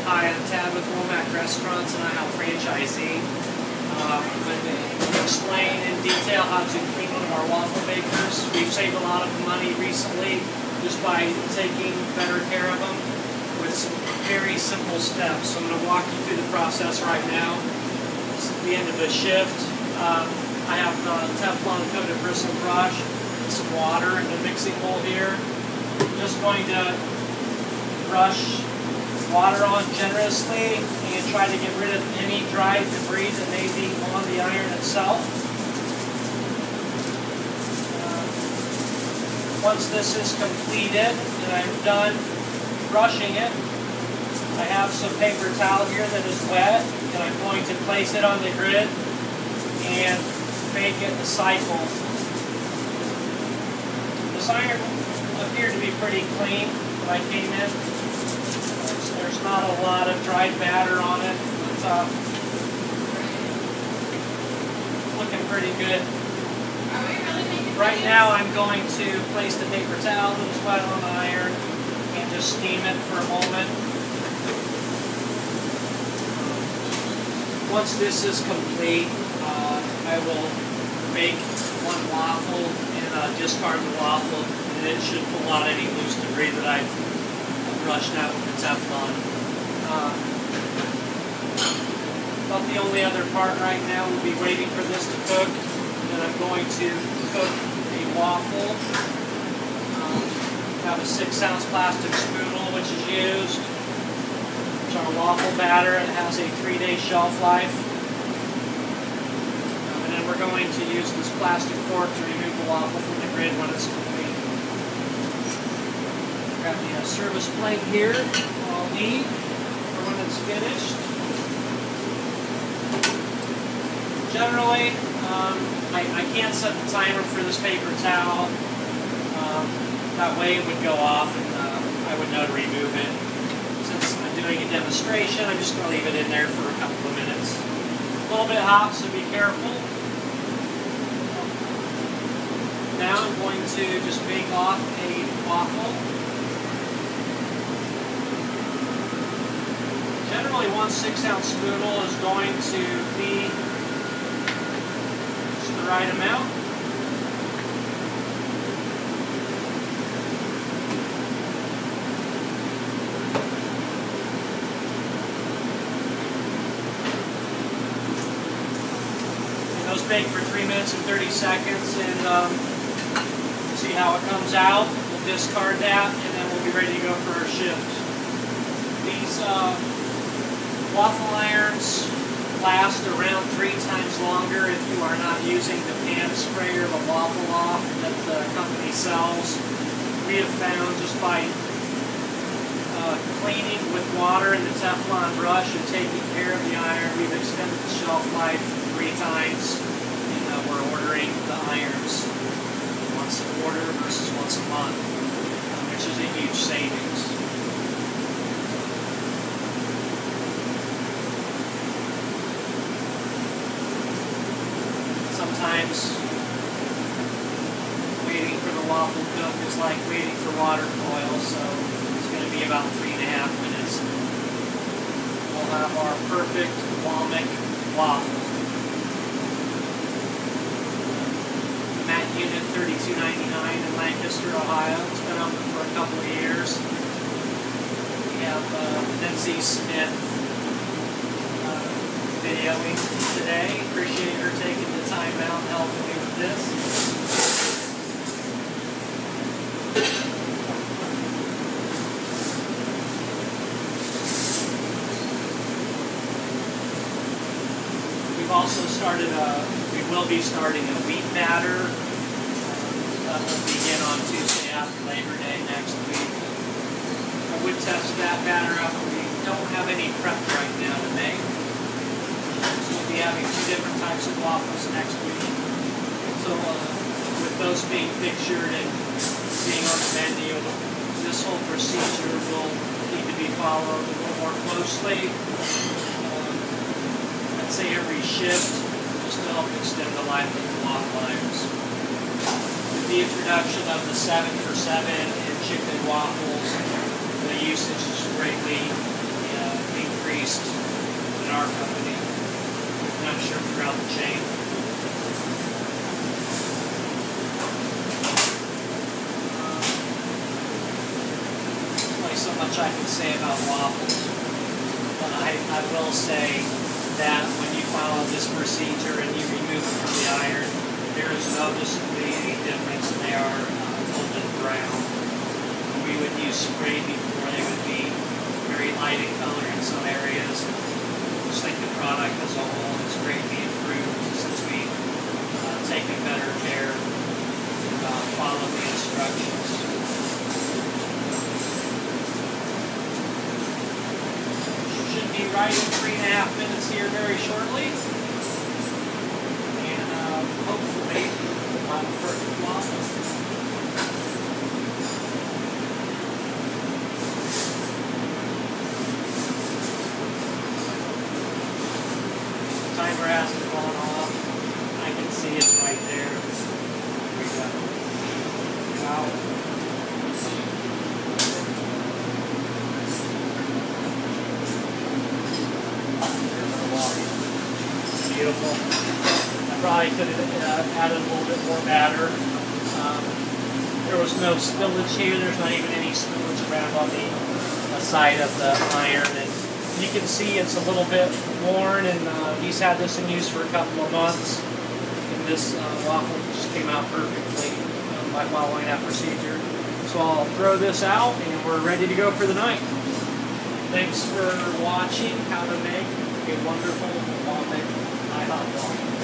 Hi, I'm Tad with Womack Restaurants and IHOP franchisee. I'm going to explain in detail how to clean one of our waffle makers. We've saved a lot of money recently just by taking better care of them with some very simple steps. So I'm going to walk you through the process right now. It's at the end of the shift. I have the Teflon coated bristle brush, some water in the mixing bowl here. I'm just going to brush water on generously and try to get rid of any dry debris that may be on the iron itself. Once this is completed and I'm done brushing it, I have some paper towel here that is wet, and I'm going to place it on the grid and make it a cycle. This iron appeared to be pretty clean when I came in. There's not a lot of dried batter on it. It's looking pretty good. Right now I'm going to place the paper towel that is wet on the iron and just steam it for a moment. Once this is complete, I will make one waffle and discard the waffle, and it should pull out any loose debris that I've brushed out with the Teflon. About the only other part right now will be waiting for this to cook, and I'm going to cook a waffle. Have a 6-ounce plastic spoonal which is used. It's our waffle batter. It has a 3-day shelf life. And then we're going to use this plastic fork to remove the waffle from the grid when it's complete. Grab the service plate here. I'll leave for when it's finished. Generally, I can't set the timer for this paper towel. That way it would go off and I would know to remove it. Since I'm doing a demonstration, I'm just going to leave it in there for a couple of minutes. A little bit hot, so be careful. Now I'm going to just bake off a waffle. Generally, 1 6-ounce spoonful is going to be just the right amount. And those bake for 3 minutes and 30 seconds, and see how it comes out. We'll discard that, and then we'll be ready to go for our shift. These waffle irons last around 3 times longer if you are not using the pan sprayer, the waffle off that the company sells. We have found just by cleaning with water and the Teflon brush and taking care of the iron, we've extended the shelf life 3 times, and we're ordering the irons once a quarter versus once a month, which is a huge savings. Sometimes waiting for the waffle to cook is like waiting for water to boil, so it's going to be about 3.5 minutes. We'll have our perfect Womack waffle. Mat unit 3299 in Lancaster, Ohio. It's been open for a couple of years. We have Nancy Smith videoing today. Appreciate her taking the time out and helping me with this. We've also started we will be starting a wheat batter. That will begin on Tuesday after Labor Day next week. I would test that batter out, but we don't have any prep right now to make. We'll be having 2 different types of waffles next week. So with those being pictured and being on the menu, this whole procedure will need to be followed a little more closely. I'd say every shift, just to help extend the life of the waffle irons. With the introduction of the 7 for 7 and chicken waffles, the usage is greatly least in our company, and I'm sure throughout the chain. Only so much I can say about waffles, but I will say that when you follow this procedure and you remove it from the iron, there is noticeably a difference. They are golden brown. We would use spray before. They would be very light in color in some areas. Just think the product as a whole is greatly improved since we taken better care about following the instructions. Should be right in 3.5 minutes here very shortly. And hopefully we'll have a perfect waffle. Timer hasn't gone off. I can see it's right there. Here we go. Wow. Beautiful. I probably could have added a little bit more batter. There was no spillage here. There's not even any spillage around on the side of the iron. And you can see it's a little bit worn, and he's had this in use for a couple of months. And this waffle just came out perfectly by following that procedure. So I'll throw this out, and we're ready to go for the night. Thanks for watching how to make a wonderful Womack IHOP waffle.